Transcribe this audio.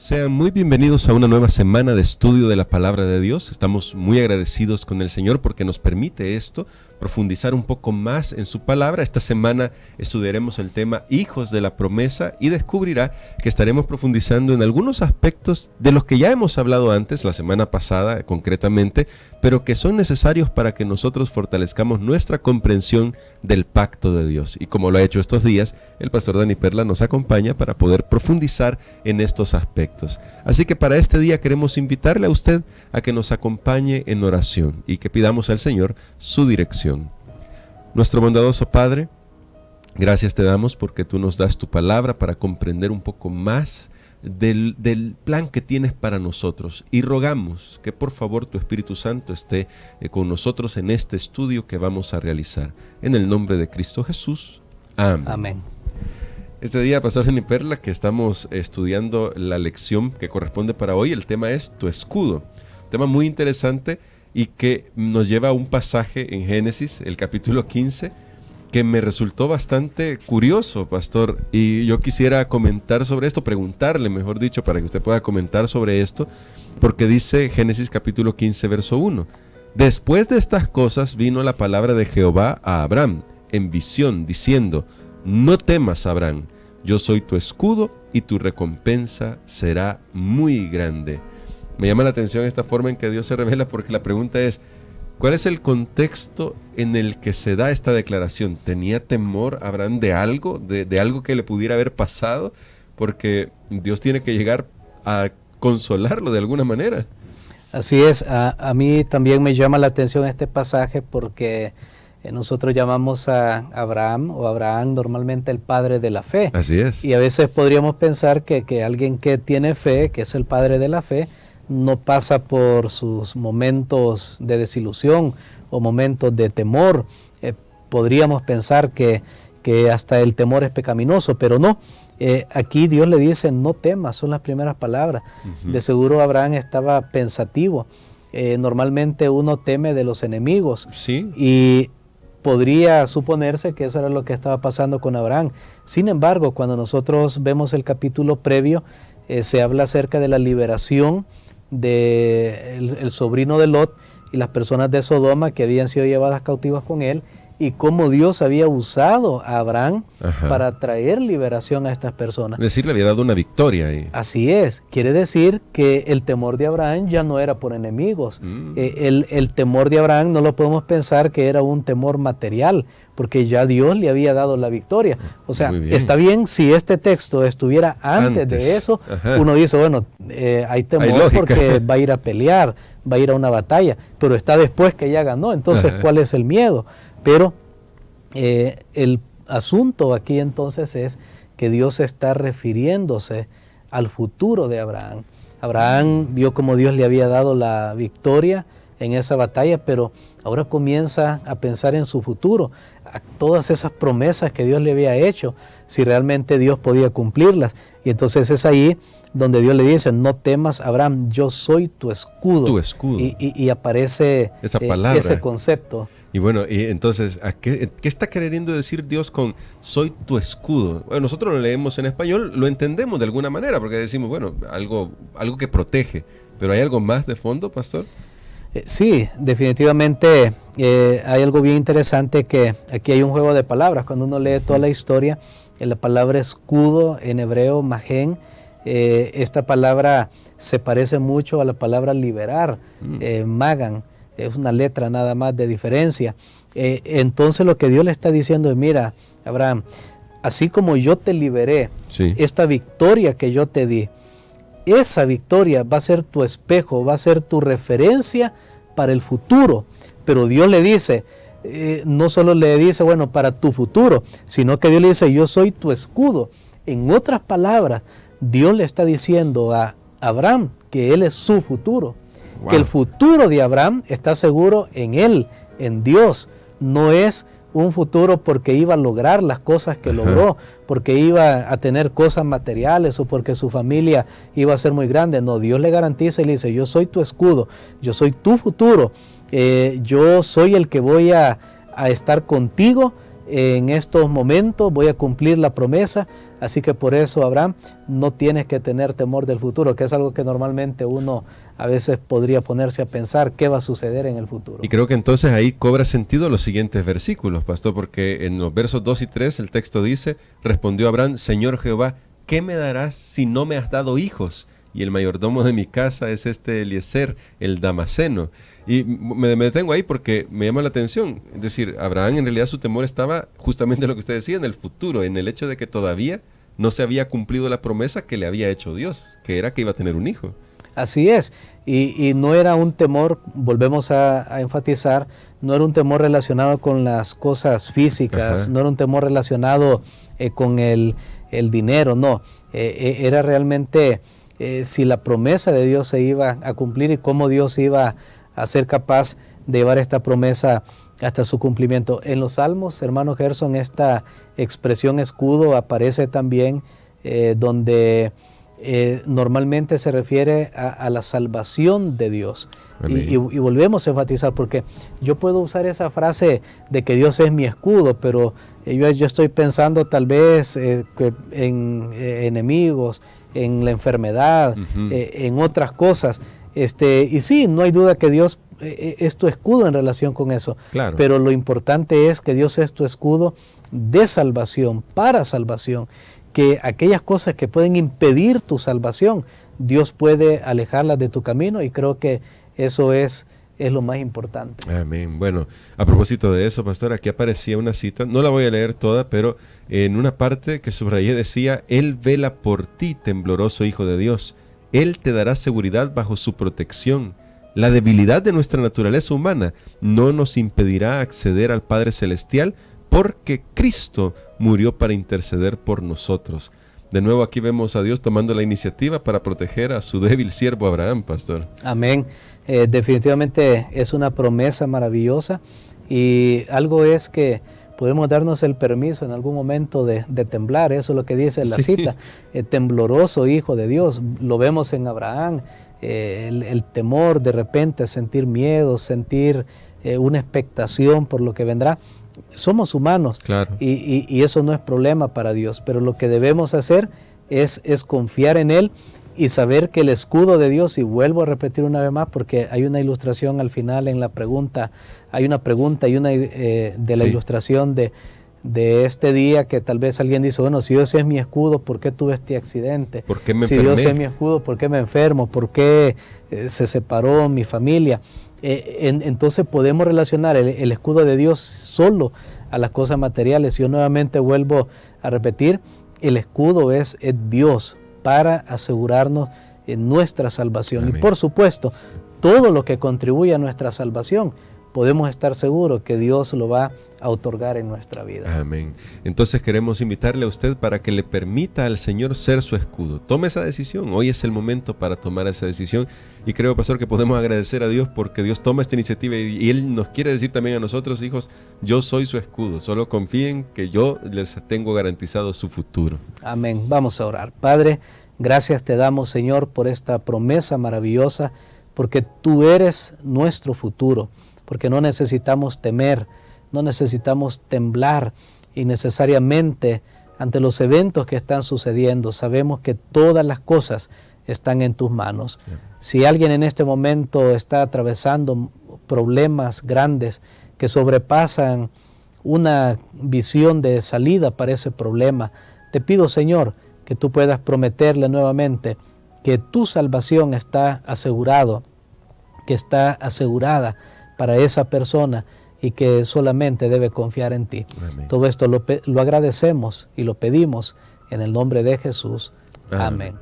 Sean muy bienvenidos a una nueva semana de estudio de la Palabra de Dios. Estamos muy agradecidos con el Señor porque nos permite esto, profundizar un poco más en su palabra. Esta semana estudiaremos el tema Hijos de la Promesa y descubrirá que estaremos profundizando en algunos aspectos de los que ya hemos hablado antes, la semana pasada concretamente, pero que son necesarios para que nosotros fortalezcamos nuestra comprensión del pacto de Dios. Y como lo ha hecho estos días, el pastor Dani Perla nos acompaña para poder profundizar en estos aspectos. Así que para este día queremos invitarle a usted a que nos acompañe en oración y que pidamos al Señor su dirección. Nuestro bondadoso Padre, gracias te damos porque tú nos das tu palabra para comprender un poco más del plan que tienes para nosotros, y rogamos que por favor tu Espíritu Santo esté con nosotros en este estudio que vamos a realizar. En el nombre de Cristo Jesús. Amén. Amén. Este día, pastor Dani Perla, que estamos estudiando la lección que corresponde para hoy, el tema es tu escudo. Tema muy interesante y que nos lleva a un pasaje en Génesis, el capítulo 15, que me resultó bastante curioso, pastor, y yo quisiera comentar sobre esto, preguntarle, mejor dicho, para que usted pueda comentar sobre esto, porque dice Génesis capítulo 15, verso 1, después de estas cosas vino la palabra de Jehová a Abraham en visión, diciendo, no temas, Abraham, yo soy tu escudo y tu recompensa será muy grande. Me llama la atención esta forma en que Dios se revela, porque la pregunta es, ¿cuál es el contexto en el que se da esta declaración? ¿Tenía temor Abraham de algo, de algo que le pudiera haber pasado? Porque Dios tiene que llegar a consolarlo de alguna manera. Así es, a mí también me llama la atención este pasaje porque nosotros llamamos a Abraham normalmente el padre de la fe. Así es. Y a veces podríamos pensar que alguien que tiene fe, que es el padre de la fe, no pasa por sus momentos de desilusión o momentos de temor. Podríamos pensar que hasta el temor es pecaminoso, pero no. Aquí Dios le dice, no temas, son las primeras palabras. De seguro Abraham estaba pensativo. Normalmente uno teme de los enemigos. Sí. Y podría suponerse que eso era lo que estaba pasando con Abraham. Sin embargo, cuando nosotros vemos el capítulo previo, se habla acerca de la liberación del sobrino de Lot y las personas de Sodoma que habían sido llevadas cautivas con él, y cómo Dios había usado a Abraham para traer liberación a estas personas. Es decir, le había dado una victoria ahí. Así es, quiere decir que el temor de Abraham ya no era por enemigos. El temor de Abraham no lo podemos pensar que era un temor material, porque ya Dios le había dado la victoria. O sea, está bien si este texto estuviera antes de eso, uno dice, bueno, hay temor porque va a ir a pelear, va a ir a una batalla, pero está después que ya ganó, entonces ¿cuál es el miedo? Pero el asunto aquí entonces es que Dios está refiriéndose al futuro de Abraham. Abraham vio cómo Dios le había dado la victoria en esa batalla, pero ahora comienza a pensar en su futuro, a todas esas promesas que Dios le había hecho, si realmente Dios podía cumplirlas. Y entonces es ahí donde Dios le dice, no temas, Abraham, yo soy tu escudo. Tu escudo. Y aparece esa palabra, ese concepto. Y bueno, y entonces, ¿qué está queriendo decir Dios con soy tu escudo? Bueno, nosotros lo leemos en español, lo entendemos de alguna manera, porque decimos, bueno, algo que protege. ¿Pero hay algo más de fondo, pastor? Sí, definitivamente hay algo bien interesante, que aquí hay un juego de palabras. Cuando uno lee toda la historia, la palabra escudo en hebreo, magén, esta palabra se parece mucho a la palabra liberar, magan. Es una letra nada más de diferencia. Entonces lo que Dios le está diciendo es, mira, Abraham, así como yo te liberé, esta victoria que yo te di, esa victoria va a ser tu espejo, va a ser tu referencia para el futuro. Pero Dios le dice, no solo le dice, bueno, para tu futuro, sino que Dios le dice, yo soy tu escudo. En otras palabras, Dios le está diciendo a Abraham que él es su futuro. Wow. Que el futuro de Abraham está seguro en él, en Dios. No es un futuro porque iba a lograr las cosas que logró, porque iba a tener cosas materiales o porque su familia iba a ser muy grande. No, Dios le garantiza y le dice, yo soy tu escudo, yo soy tu futuro, yo soy el que voy a estar contigo en estos momentos voy a cumplir la promesa, así que por eso, Abraham, no tienes que tener temor del futuro, que es algo que normalmente uno a veces podría ponerse a pensar qué va a suceder en el futuro. Y creo que entonces ahí cobra sentido los siguientes versículos, pastor, porque en los versos 2 y 3 el texto dice, respondió Abraham, Señor Jehová, ¿qué me darás si no me has dado hijos? Y el mayordomo de mi casa es Eliezer, el Damaseno. Y me detengo ahí porque me llama la atención. Es decir, Abraham en realidad su temor estaba justamente en lo que usted decía, en el futuro, en el hecho de que todavía no se había cumplido la promesa que le había hecho Dios, que era que iba a tener un hijo. Así es, y no era un temor, volvemos a enfatizar, no era un temor relacionado con las cosas físicas, no era un temor relacionado con el dinero, no, era realmente si la promesa de Dios se iba a cumplir y cómo Dios iba a ser capaz de llevar esta promesa hasta su cumplimiento. En los Salmos, hermano Gerson, esta expresión escudo aparece también donde normalmente se refiere a la salvación de Dios. Y volvemos a enfatizar, porque yo puedo usar esa frase de que Dios es mi escudo, pero yo estoy pensando tal vez en enemigos, en la enfermedad, en otras cosas. Y sí, no hay duda que Dios es tu escudo en relación con eso. Claro. Pero lo importante es que Dios es tu escudo de salvación, para salvación. Que aquellas cosas que pueden impedir tu salvación, Dios puede alejarlas de tu camino, y creo que eso es lo más importante. Amén. Bueno, a propósito de eso, pastor, aquí aparecía una cita, no la voy a leer toda, pero en una parte que subrayé decía, Él vela por ti, tembloroso Hijo de Dios. Él te dará seguridad bajo su protección. La debilidad de nuestra naturaleza humana no nos impedirá acceder al Padre Celestial, porque Cristo murió para interceder por nosotros. De nuevo aquí vemos a Dios tomando la iniciativa para proteger a su débil siervo Abraham, pastor. Amén. Definitivamente es una promesa maravillosa, y algo es que podemos darnos el permiso en algún momento de temblar. Eso es lo que dice la cita, tembloroso Hijo de Dios. Lo vemos en Abraham, el temor de repente, sentir miedo, sentir una expectación por lo que vendrá. Somos humanos, claro. y eso no es problema para Dios, pero lo que debemos hacer es confiar en Él y saber que el escudo de Dios, y vuelvo a repetir una vez más porque hay una ilustración al final en la pregunta, hay una pregunta y una de la ilustración de este día, que tal vez alguien dice, bueno, si Dios es mi escudo, ¿por qué tuve este accidente? ¿Por qué me enfermé? Si Dios es mi escudo, ¿por qué me enfermo? ¿Por qué se separó mi familia? Entonces podemos relacionar el escudo de Dios solo a las cosas materiales. Yo nuevamente vuelvo a repetir, el escudo es Dios para asegurarnos en nuestra salvación. Amén. Y por supuesto, todo lo que contribuye a nuestra salvación, podemos estar seguros que Dios lo va a otorgar en nuestra vida. Amén. Entonces queremos invitarle a usted para que le permita al Señor ser su escudo. Tome esa decisión. Hoy es el momento para tomar esa decisión. Y creo, pastor, que podemos agradecer a Dios porque Dios toma esta iniciativa y Él nos quiere decir también a nosotros, hijos, yo soy su escudo. Solo confíen que yo les tengo garantizado su futuro. Amén. Vamos a orar. Padre, gracias te damos, Señor, por esta promesa maravillosa, porque tú eres nuestro futuro. Porque no necesitamos temer, no necesitamos temblar innecesariamente ante los eventos que están sucediendo. Sabemos que todas las cosas están en tus manos. Si alguien en este momento está atravesando problemas grandes que sobrepasan una visión de salida para ese problema, te pido, Señor, que tú puedas prometerle nuevamente que tu salvación está asegurada para esa persona, y que solamente debe confiar en ti. Amén. Todo esto lo agradecemos y lo pedimos en el nombre de Jesús. Amén.